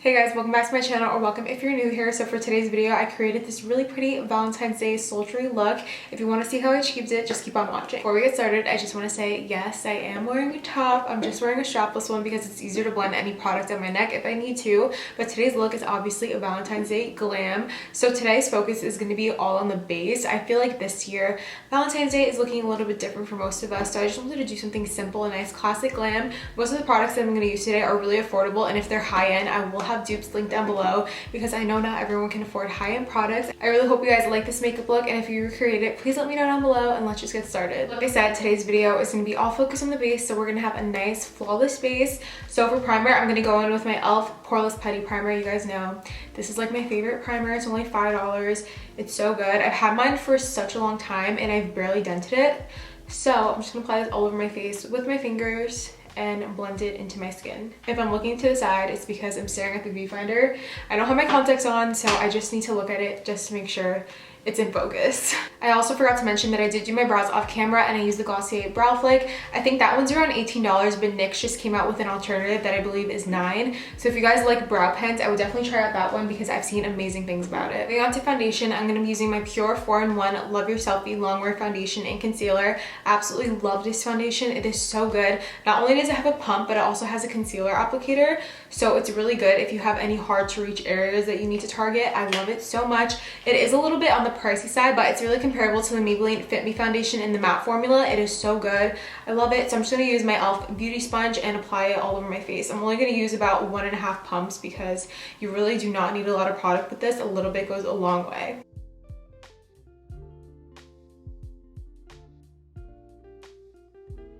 Hey guys, welcome back to my channel, or welcome if you're new here. So for today's video, I created this really pretty Valentine's Day sultry look. If you want to see how I achieved it, just keep on watching. Before we get started, I just want to say, yes, I am wearing a top. I'm just wearing a strapless one because it's easier to blend any product on my neck if I need to. But today's look is obviously a Valentine's Day glam. So today's focus is going to be all on the base. I feel like this year, Valentine's Day is looking a little bit different for most of us. So I just wanted to do something simple, a nice classic glam. Most of the products that I'm going to use today are really affordable, and if they're high-end, I will have dupes linked down below because I know not everyone can afford high-end products. I really hope you guys like this makeup look, and if you recreate it, please let me know down below and let's just get started. Like I said, today's video is going to be all focused on the base, so we're going to have a nice flawless base. So for primer, I'm going to go in with my e.l.f. Poreless Putty Primer. You guys know this is like my favorite primer. It's only $5. It's so good. I've had mine for such a long time and I've barely dented it. So I'm just going to apply this all over my face with my fingers and blend it into my skin. If I'm looking to the side, it's because I'm staring at the viewfinder. I don't have my contacts on, so I just need to look at it just to make sure it's in focus. I also forgot to mention that I did do my brows off camera and I used the Glossier Brow Flake. I think that one's around $18, but NYX just came out with an alternative that I believe is $9. So if you guys like brow pens, I would definitely try out that one because I've seen amazing things about it. Moving on to foundation, I'm going to be using my Pure 4-in-1 Love Your Selfie Longwear Foundation and Concealer. Absolutely love this foundation. It is so good. Not only does it have a pump, but it also has a concealer applicator. So it's really good if you have any hard to reach areas that you need to target. I love it so much. It is a little bit on the pricey side, but it's really comparable to the Maybelline Fit Me foundation in the matte formula. It is so good. I love it. So I'm just going to use my e.l.f. beauty sponge and apply it all over my face. I'm only going to use about 1.5 pumps because you really do not need a lot of product with this. A little bit goes a long way.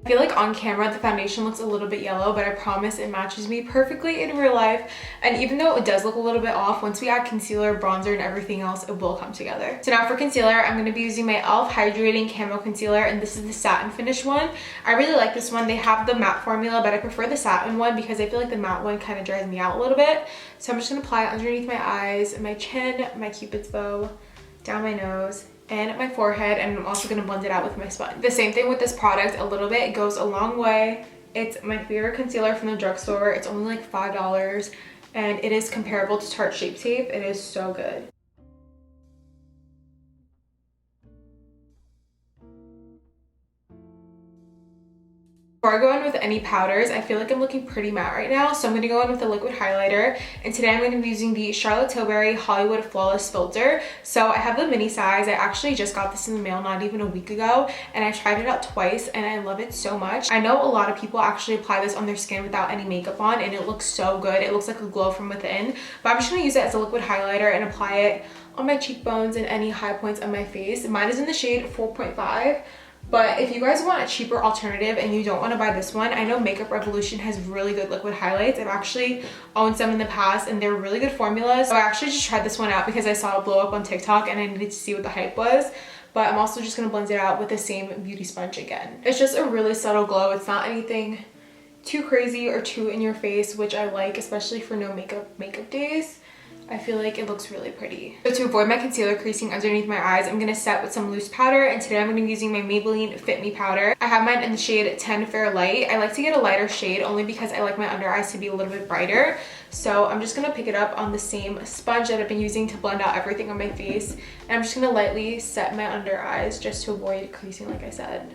I feel like on camera the foundation looks a little bit yellow, but I promise it matches me perfectly in real life. And even though it does look a little bit off, once we add concealer, bronzer, and everything else, it will come together. So now for concealer, I'm going to be using my e.l.f. Hydrating Camo Concealer, and this is the satin finish one. I really like this one. They have the matte formula, but I prefer the satin one because I feel like the matte one kind of dries me out a little bit. So I'm just going to apply it underneath my eyes, my chin, my cupid's bow, down my nose, and my forehead, and I'm also going to blend it out with my sponge. The same thing with this product, a little bit. It goes a long way. It's my favorite concealer from the drugstore. It's only like $5, and it is comparable to Tarte Shape Tape. It is so good. Before I go in with any powders, I feel like I'm looking pretty matte right now, so I'm going to go in with a liquid highlighter. And today I'm going to be using the Charlotte Tilbury Hollywood Flawless Filter. So I have the mini size. I actually just got this in the mail not even a week ago, and I tried it out twice and I love it so much. I know a lot of people actually apply this on their skin without any makeup on, and it looks so good. It looks like a glow from within, but I'm just going to use it as a liquid highlighter and apply it on my cheekbones and any high points on my face. Mine is in the shade 4.5. But if you guys want a cheaper alternative and you don't want to buy this one, I know Makeup Revolution has really good liquid highlights. I've actually owned some in the past and they're really good formulas. So I actually just tried this one out because I saw it blow up on TikTok and I needed to see what the hype was. But I'm also just going to blend it out with the same beauty sponge again. It's just a really subtle glow. It's not anything too crazy or too in your face, which I like, especially for no makeup days. I feel like it looks really pretty. So to avoid my concealer creasing underneath my eyes, I'm going to set with some loose powder, and today I'm going to be using my Maybelline Fit Me powder. I have mine in the shade 10 Fair Light. I like to get a lighter shade only because I like my under eyes to be a little bit brighter. So I'm just going to pick it up on the same sponge that I've been using to blend out everything on my face. And I'm just going to lightly set my under eyes just to avoid creasing, like I said.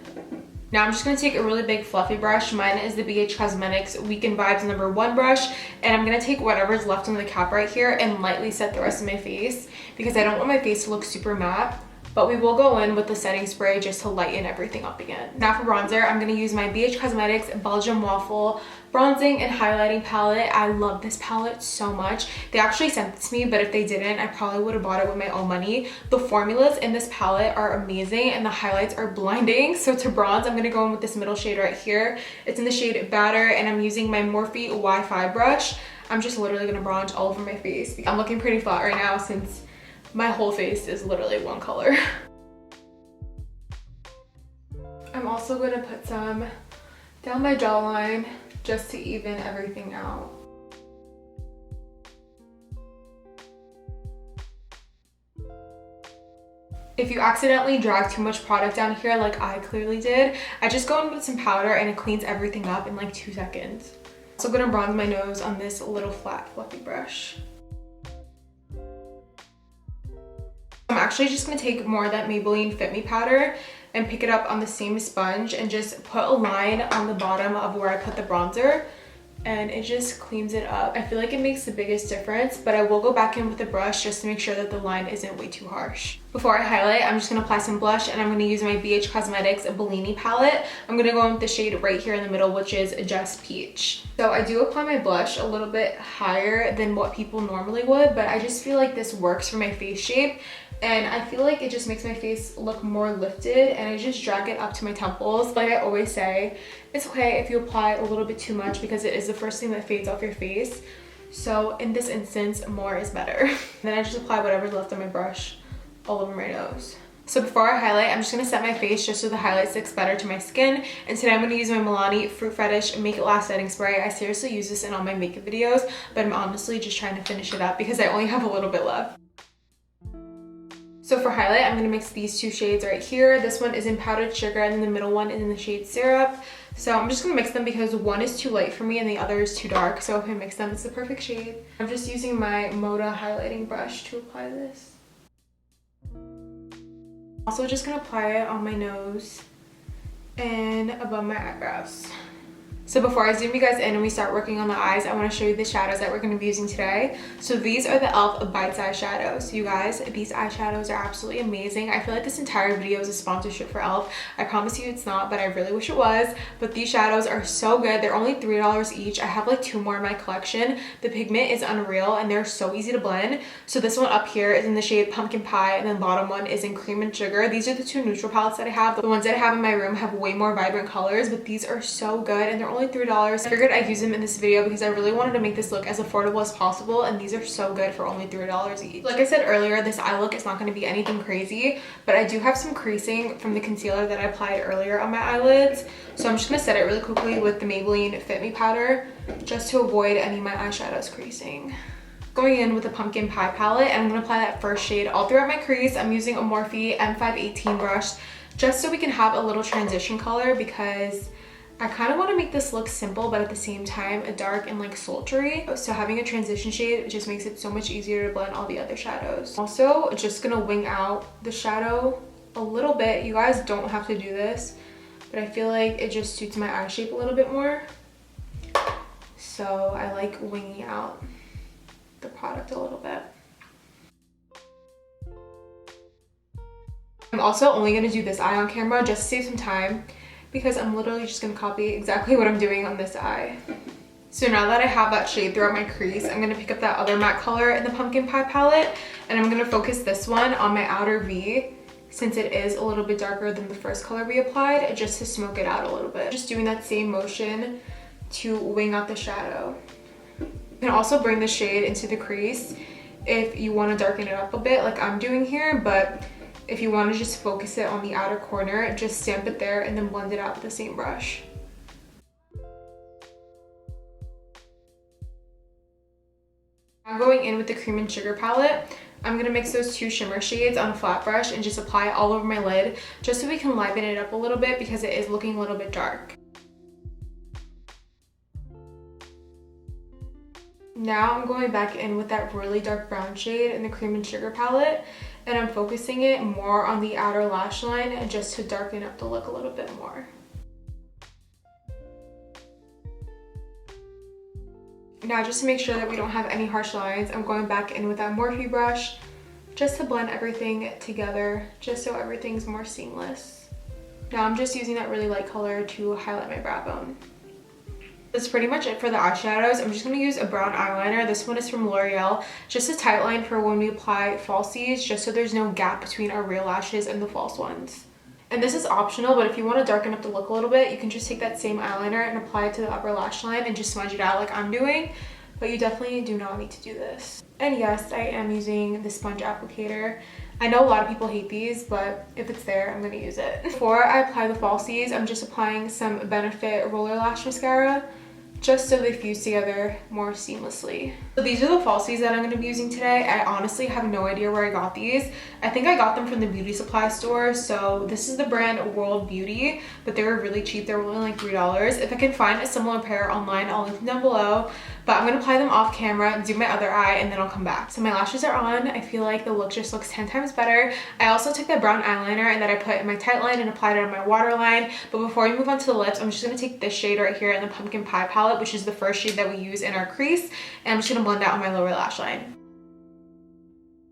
Now I'm just going to take a really big fluffy brush. Mine is the BH Cosmetics Weekend Vibes #1 brush, and I'm going to take whatever's left on the cap right here and lightly set the rest of my face because I don't want my face to look super matte. But we will go in with the setting spray just to lighten everything up again. Now for bronzer, I'm going to use my BH Cosmetics Belgium Waffle Bronzing and Highlighting Palette. I love this palette so much. They actually sent this to me, but if they didn't, I probably would have bought it with my own money. The formulas in this palette are amazing and the highlights are blinding. So to bronze, I'm going to go in with this middle shade right here. It's in the shade Batter, and I'm using my Morphe Wi-Fi brush. I'm just literally going to bronze all over my face. I'm looking pretty flat right now since my whole face is literally one color. I'm also going to put some down my jawline just to even everything out. If you accidentally drag too much product down here like I clearly did, I just go in with some powder and it cleans everything up in like 2 seconds. Also gonna bronze my nose on this little flat fluffy brush. I'm actually just gonna take more of that Maybelline Fit Me powder and pick it up on the same sponge and just put a line on the bottom of where I put the bronzer, and it just cleans it up. I feel like it makes the biggest difference, but I will go back in with the brush just to make sure that the line isn't way too harsh. Before I highlight, I'm just gonna apply some blush, and I'm gonna use my BH Cosmetics Bellini palette. I'm gonna go in with the shade right here in the middle, which is Just Peach. So I do apply my blush a little bit higher than what people normally would, but I just feel like this works for my face shape. And I feel like it just makes my face look more lifted, and I just drag it up to my temples. Like I always say, it's okay if you apply a little bit too much because it is the first thing that fades off your face. So in this instance, more is better. Then I just apply whatever's left on my brush all over my nose. So before I highlight, I'm just going to set my face just so the highlight sticks better to my skin. And today I'm going to use my Milani Fruit Fetish Make It Last Setting Spray. I seriously use this in all my makeup videos, but I'm honestly just trying to finish it up because I only have a little bit left. So for highlight, I'm going to mix these two shades right here. This one is in Powdered Sugar and then the middle one is in the shade Syrup. So I'm just going to mix them because one is too light for me and the other is too dark. So if I mix them, it's the perfect shade. I'm just using my Moda highlighting brush to apply this. Also just going to apply it on my nose and above my eyebrows. So before I zoom you guys in and we start working on the eyes, I want to show you the shadows that we're going to be using today. So these are the e.l.f. Bite Size shadows. You guys, these eyeshadows are absolutely amazing. I feel like this entire video is a sponsorship for e.l.f. I promise you it's not, but I really wish it was. But these shadows are so good. They're only $3 each. I have like 2 more in my collection. The pigment is unreal and they're so easy to blend. So this one up here is in the shade Pumpkin Pie and then the bottom one is in Cream and Sugar. These are the 2 neutral palettes that I have. The ones that I have in my room have way more vibrant colors, but these are so good and they're only $3. I figured I'd use them in this video because I really wanted to make this look as affordable as possible, and these are so good for only $3 each. Like I said earlier, this eye look is not going to be anything crazy, but I do have some creasing from the concealer that I applied earlier on my eyelids. So I'm just going to set it really quickly with the Maybelline Fit Me powder just to avoid any of my eyeshadows creasing. Going in with the Pumpkin Pie palette, and I'm going to apply that first shade all throughout my crease. I'm using a Morphe M518 brush just so we can have a little transition color because I kind of want to make this look simple, but at the same time dark and like sultry. So having a transition shade just makes it so much easier to blend all the other shadows. Also, just gonna wing out the shadow a little bit. You guys don't have to do this, but I feel like it just suits my eye shape a little bit more. So I like winging out the product a little bit. I'm also only gonna do this eye on camera just to save some time, because I'm literally just going to copy exactly what I'm doing on this eye. So now that I have that shade throughout my crease, I'm going to pick up that other matte color in the Pumpkin Pie palette, and I'm going to focus this one on my outer V since it is a little bit darker than the first color we applied, just to smoke it out a little bit. Just doing that same motion to wing out the shadow. You can also bring the shade into the crease if you want to darken it up a bit like I'm doing here, but if you want to just focus it on the outer corner, just stamp it there and then blend it out with the same brush. Now going in with the Cream and Sugar palette, I'm going to mix those 2 shimmer shades on a flat brush and just apply it all over my lid just so we can liven it up a little bit because it is looking a little bit dark. Now I'm going back in with that really dark brown shade in the Cream and Sugar palette, and I'm focusing it more on the outer lash line just to darken up the look a little bit more. Now just to make sure that we don't have any harsh lines, I'm going back in with that Morphe brush just to blend everything together, just so everything's more seamless. Now I'm just using that really light color to highlight my brow bone. That's pretty much it for the eyeshadows. I'm just going to use a brown eyeliner. This one is from L'Oreal. Just a tight line for when we apply falsies, just so there's no gap between our real lashes and the false ones. And this is optional, but if you want to darken up the look a little bit, you can just take that same eyeliner and apply it to the upper lash line and just smudge it out like I'm doing. But you definitely do not need to do this. And yes, I am using the sponge applicator. I know a lot of people hate these, but if it's there, I'm going to use it. Before I apply the falsies, I'm just applying some Benefit Roller Lash Mascara just so they fuse together more seamlessly. So these are the falsies that I'm going to be using today. I honestly have no idea where I got these. I think I got them from the beauty supply store. So this is the brand World Beauty, but they were really cheap. They were only like $3. If I can find a similar pair online, I'll link them down below. But I'm going to apply them off camera, do my other eye, and then I'll come back. So my lashes are on. I feel like the look just looks 10 times better. I also took that brown eyeliner and that I put in my tight line and applied it on my waterline. But before we move on to the lips, I'm just going to take this shade right here in the Pumpkin Pie palette, which is the first shade that we use in our crease. And I'm just going to blend that on my lower lash line.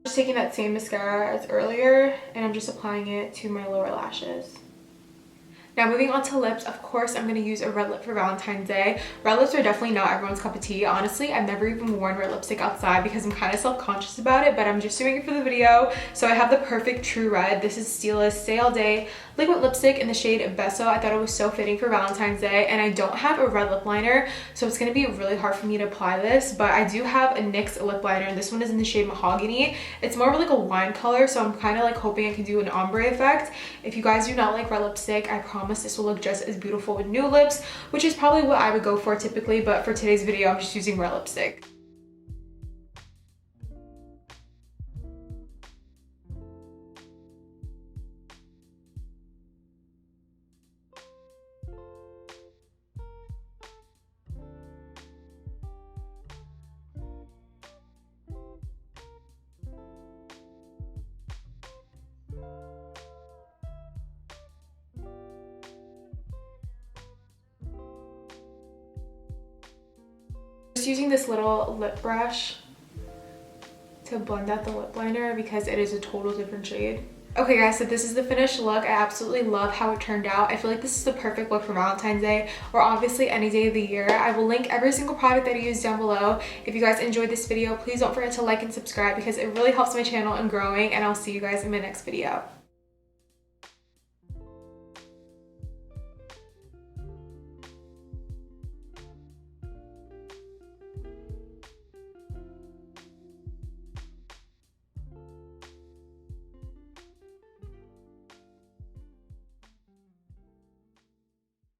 Just taking that same mascara as earlier, and I'm just applying it to my lower lashes. Now moving on to lips, of course I'm going to use a red lip for Valentine's Day. Red lips are definitely not everyone's cup of tea. Honestly, I've never even worn red lipstick outside because I'm kind of self-conscious about it, but I'm just doing it for the video. So I have the Perfect True Red. This is Stila's Stay All Day liquid lipstick in the shade Beso. I thought it was so fitting for Valentine's Day, and I don't have a red lip liner, so it's going to be really hard for me to apply this, but I do have a NYX lip liner, and this one is in the shade Mahogany. It's more of like a wine color, so I'm kind of like hoping I can do an ombre effect. If you guys do not like red lipstick, I promise this will look just as beautiful with nude lips, which is probably what I would go for typically, but for today's video, I'm just using red lipstick. Just using this little lip brush to blend out the lip liner because it is a total different shade. Okay guys, so this is the finished look. I absolutely love how it turned out. I feel like this is the perfect look for Valentine's Day, or obviously any day of the year. I will link every single product that I use down below. If you guys enjoyed this video, please don't forget to like and subscribe because it really helps my channel in growing, and I'll see you guys in my next video.